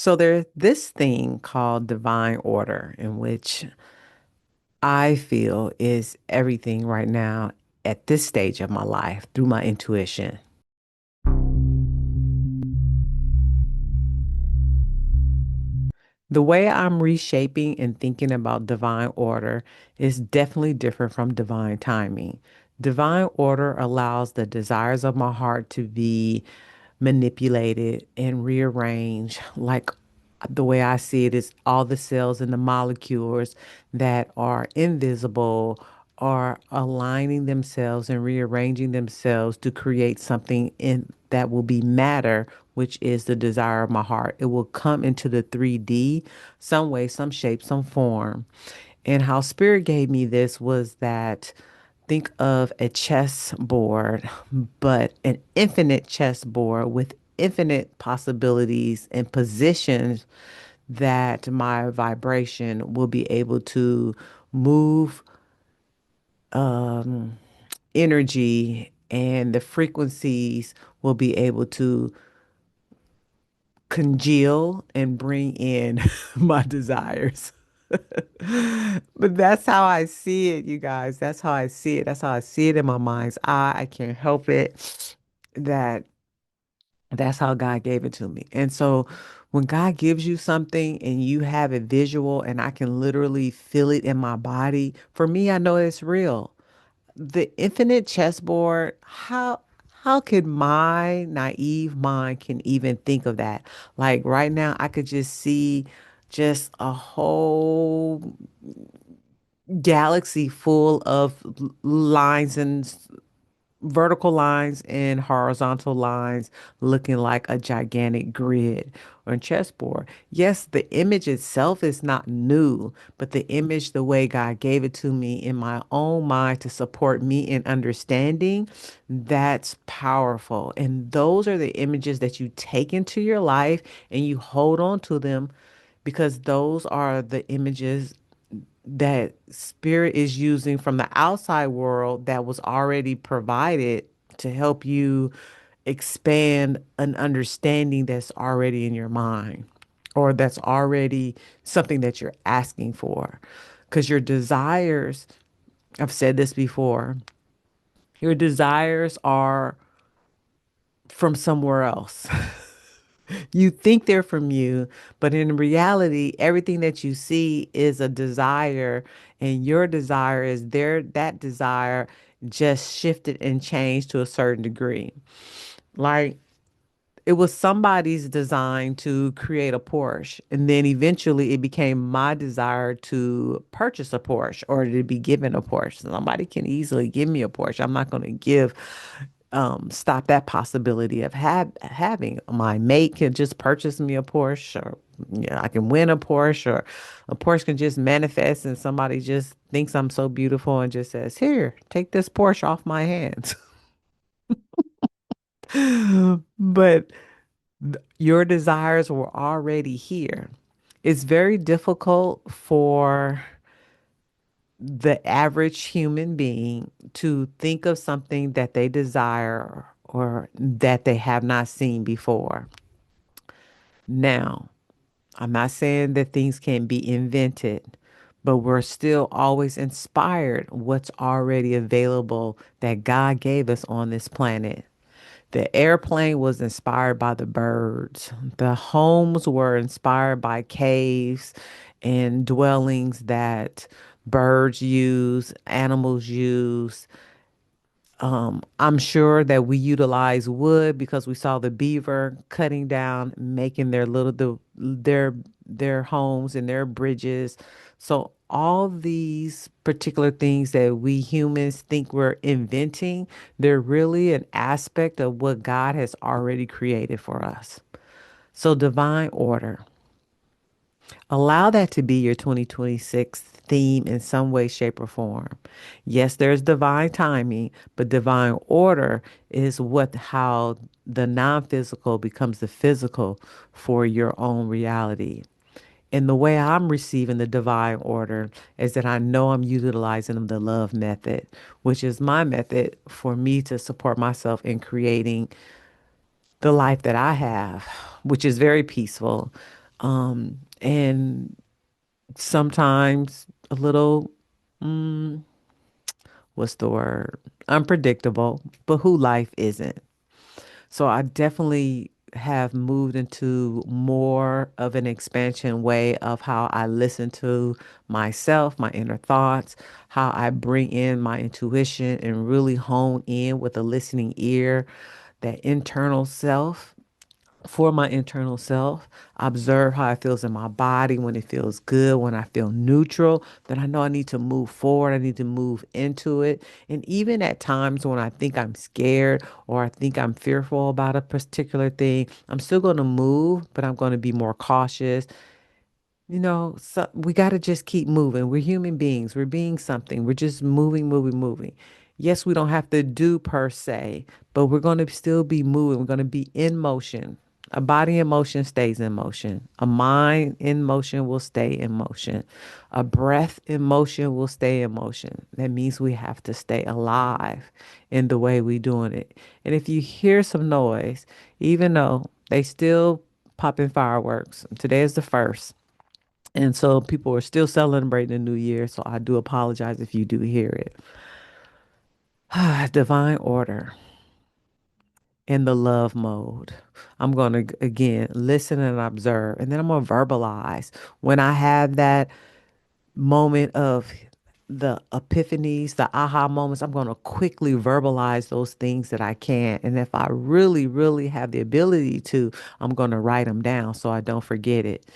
So there's this thing called divine order, in which I feel is everything right now at this stage of my life through my intuition. The way I'm reshaping and thinking about divine order is definitely different from divine timing. Divine order allows the desires of my heart to be manipulated and rearranged. Like the way I see it is all the cells and the molecules that are invisible are aligning themselves and rearranging themselves to create something in that will be matter, which is the desire of my heart. It will come into the 3D some way, some shape, some form. And how spirit gave me this was that think of a chess board, but an infinite chess board with infinite possibilities and positions that my vibration will be able to move energy, and the frequencies will be able to congeal and bring in my desires. But that's how I see it, you guys. That's how I see it. That's how I see it in my mind's eye. I can't help it. That that's how God gave it to me. And so when God gives you something and you have it visual and I can literally feel it in my body, for me, I know it's real. The infinite chessboard, how could my naive mind can even think of that? Like right now, I could just see just a whole galaxy full of lines and vertical lines and horizontal lines looking like a gigantic grid or chessboard. Yes, the image itself is not new, but the image, the way God gave it to me in my own mind to support me in understanding, that's powerful. And those are the images that you take into your life and you hold on to them because those are the images that spirit is using from the outside world that was already provided to help you expand an understanding that's already in your mind or that's already something that you're asking for. Because your desires, I've said this before, your desires are from somewhere else. You think they're from you, but in reality, everything that you see is a desire, and your desire is there. That desire just shifted and changed to a certain degree. Like it was somebody's design to create a Porsche, and then eventually it became my desire to purchase a Porsche or to be given a Porsche. Somebody can easily give me a Porsche. I'm not going to stop that possibility of having. My mate can just purchase me a Porsche, or I can win a Porsche, or a Porsche can just manifest, and somebody just thinks I'm so beautiful and just says, "Here, take this Porsche off my hands." But your desires were already here. It's very difficult for the average human being to think of something that they desire or that they have not seen before. Now, I'm not saying that things can be invented, but we're still always inspired what's already available that God gave us on this planet. The airplane was inspired by the birds. The homes were inspired by caves and dwellings that birds use, animals use. I'm sure that we utilize wood because we saw the beaver cutting down, making their homes and their bridges. So all these particular things that we humans think we're inventing, they're really an aspect of what God has already created for us. So divine order. Allow that to be your 2026 theme in some way, shape, or form. Yes, there's divine timing, but divine order is how the non-physical becomes the physical for your own reality. And the way I'm receiving the divine order is that I know I'm utilizing the love method, which is my method for me to support myself in creating the life that I have, which is very peaceful. And sometimes a little, mm, what's the word? Unpredictable, but who life isn't. So I definitely have moved into more of an expansion way of how I listen to myself, my inner thoughts, how I bring in my intuition and really hone in with a listening ear, that internal self for my internal self. Observe how it feels in my body when it feels good, when I feel neutral, then I know I need to move forward. I need to move into it. And even at times when I think I'm scared or I think I'm fearful about a particular thing, I'm still going to move, but I'm going to be more cautious. So we got to just keep moving. We're human beings. We're being something. We're just moving, moving, moving. Yes, we don't have to do per se, but we're going to still be moving. We're going to be in motion. A body in motion stays in motion. A mind in motion will stay in motion. A breath in motion will stay in motion. That means we have to stay alive in the way we're doing it. And if you hear some noise, even though they still popping fireworks, today is the first. And so people are still celebrating the new year. So I do apologize if you do hear it. Divine order in the love mode. I'm going to, again, listen and observe. And then I'm going to verbalize. When I have that moment of the epiphanies, the aha moments, I'm going to quickly verbalize those things that I can. And if I really, really have the ability to, I'm going to write them down so I don't forget it.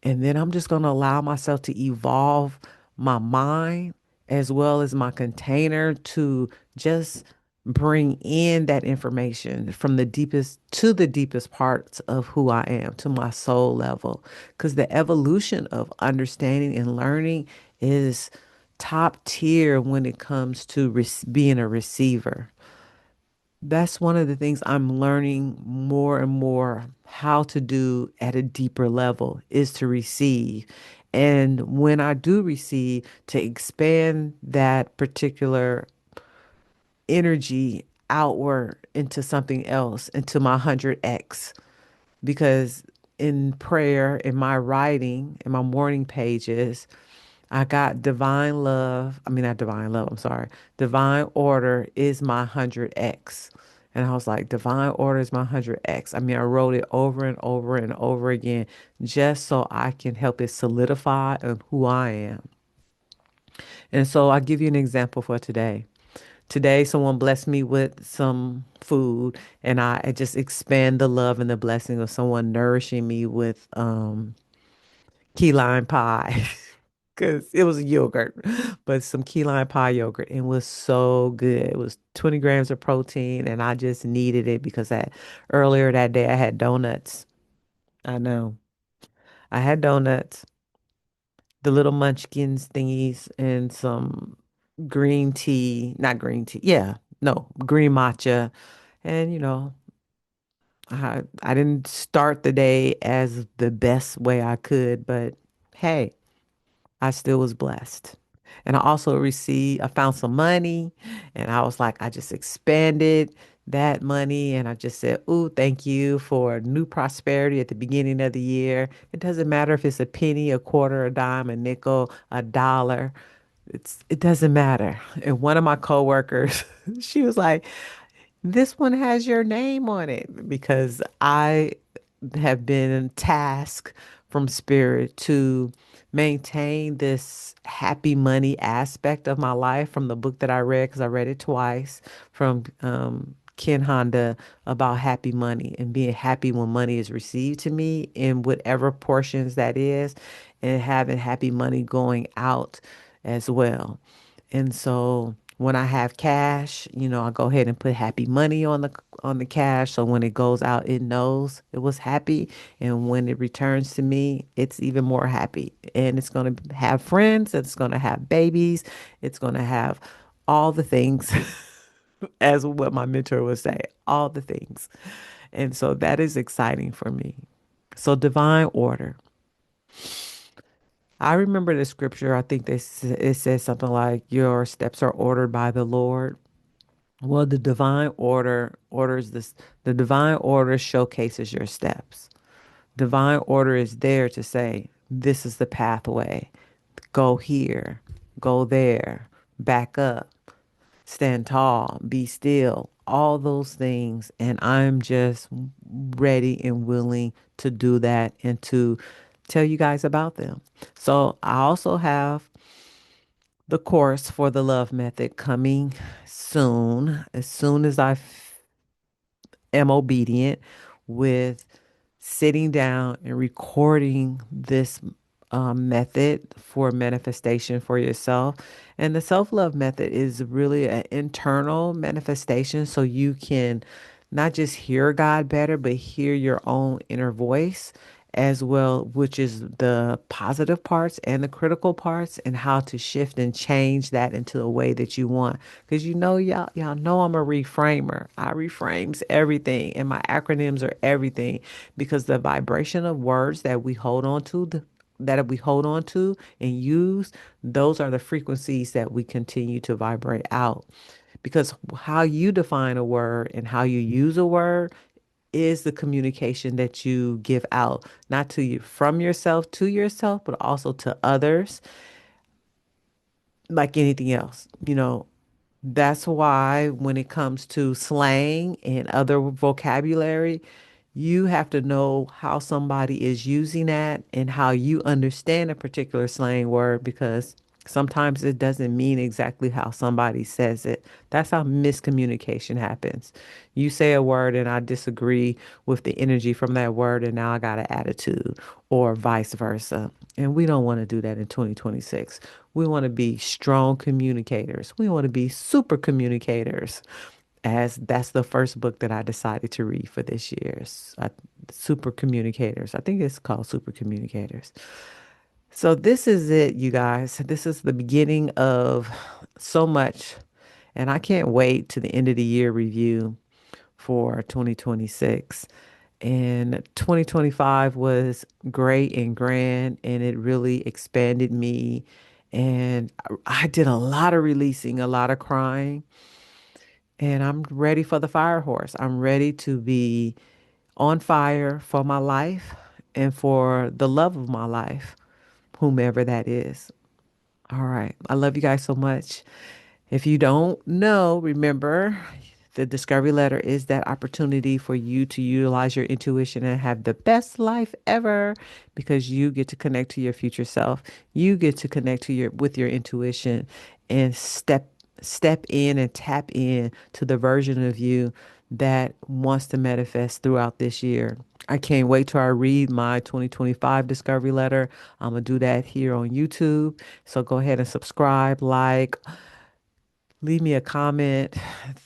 And then I'm just going to allow myself to evolve my mind as well as my container to just bring in that information from the deepest to the deepest parts of who I am, to my soul level. Because the evolution of understanding and learning is top tier when it comes to being a receiver. That's one of the things I'm learning more and more how to do at a deeper level is to receive. And when I do receive, to expand that particular energy outward into something else, into my 100x. Because in prayer, in my writing, in my morning pages, I got divine love. I mean, not divine love, I'm sorry. Divine order is my 100x. And I was like, divine order is my 100x. I mean, I wrote it over and over and over again just so I can help it solidify of who I am. And so I'll give you an example for today. Today, someone blessed me with some food, and I just expand the love and the blessing of someone nourishing me with key lime pie. Because it was a yogurt, but some key lime pie yogurt. It was so good. It was 20 grams of protein, and I just needed it because earlier that day I had donuts. I know. I had donuts, the little munchkins thingies, and some green tea, not green tea. Yeah, no, green matcha. And, I didn't start the day as the best way I could, but hey, I still was blessed. And I also I found some money, and I was like, I just expanded that money and I just said, ooh, thank you for new prosperity at the beginning of the year. It doesn't matter if it's a penny, a quarter, a dime, a nickel, a dollar. It doesn't matter. And one of my coworkers, she was like, this one has your name on it because I have been tasked from spirit to maintain this happy money aspect of my life from the book that I read, because I read it twice, from Ken Honda, about happy money and being happy when money is received to me in whatever portions that is, and having happy money going out as well. And so when I have cash, I go ahead and put happy money on the cash. So when it goes out, it knows it was happy. And when it returns to me, it's even more happy. And it's going to have friends, it's going to have babies, it's going to have all the things, as what my mentor would say, all the things. And so that is exciting for me. So divine order. I remember the scripture. I think it says something like, "Your steps are ordered by the Lord." Well, the divine order orders this. The divine order showcases your steps. Divine order is there to say, this is the pathway. Go here, go there, back up, stand tall, be still, all those things. And I'm just ready and willing to do that and to tell you guys about them. So I also have the course for the love method coming soon as am obedient with sitting down and recording this method for manifestation for yourself. And the self love method is really an internal manifestation so you can not just hear God better, but hear your own inner voice as well, which is the positive parts and the critical parts, and how to shift and change that into a way that you want. Because y'all know I'm a reframer. I reframes everything, and my acronyms are everything because the vibration of words that we hold on to, that we hold on to and use, those are the frequencies that we continue to vibrate out. Because how you define a word and how you use a word is the communication that you give out, not to you from yourself to yourself, but also to others, like anything else. That's why when it comes to slang and other vocabulary, you have to know how somebody is using that and how you understand a particular slang word, because sometimes it doesn't mean exactly how somebody says it. That's how miscommunication happens. You say a word and I disagree with the energy from that word, and now I got an attitude, or vice versa. And we don't want to do that in 2026. We want to be strong communicators. We want to be super communicators, as that's the first book that I decided to read for this year's Super Communicators. I think it's called Super Communicators. So this is it, you guys. This is the beginning of so much, and I can't wait to the end of the year review for 2026. And 2025 was great and grand, and it really expanded me. And I did a lot of releasing, a lot of crying, and I'm ready for the fire horse. I'm ready to be on fire for my life and for the love of my life, whomever that is. All right. I love you guys so much. If you don't know, remember the discovery letter is that opportunity for you to utilize your intuition and have the best life ever, because you get to connect to your future self. You get to connect to your with your intuition and step in and tap in to the version of you that wants to manifest throughout this year. I can't wait till I read my 2025 discovery letter. I'm going to do that here on YouTube. So go ahead and subscribe, like, leave me a comment.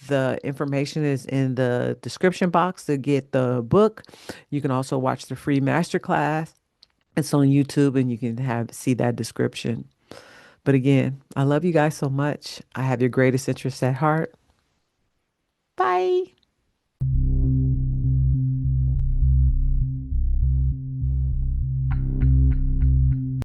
The information is in the description box to get the book. You can also watch the free masterclass. It's on YouTube and you can have see that description. But again, I love you guys so much. I have your greatest interests at heart. Bye.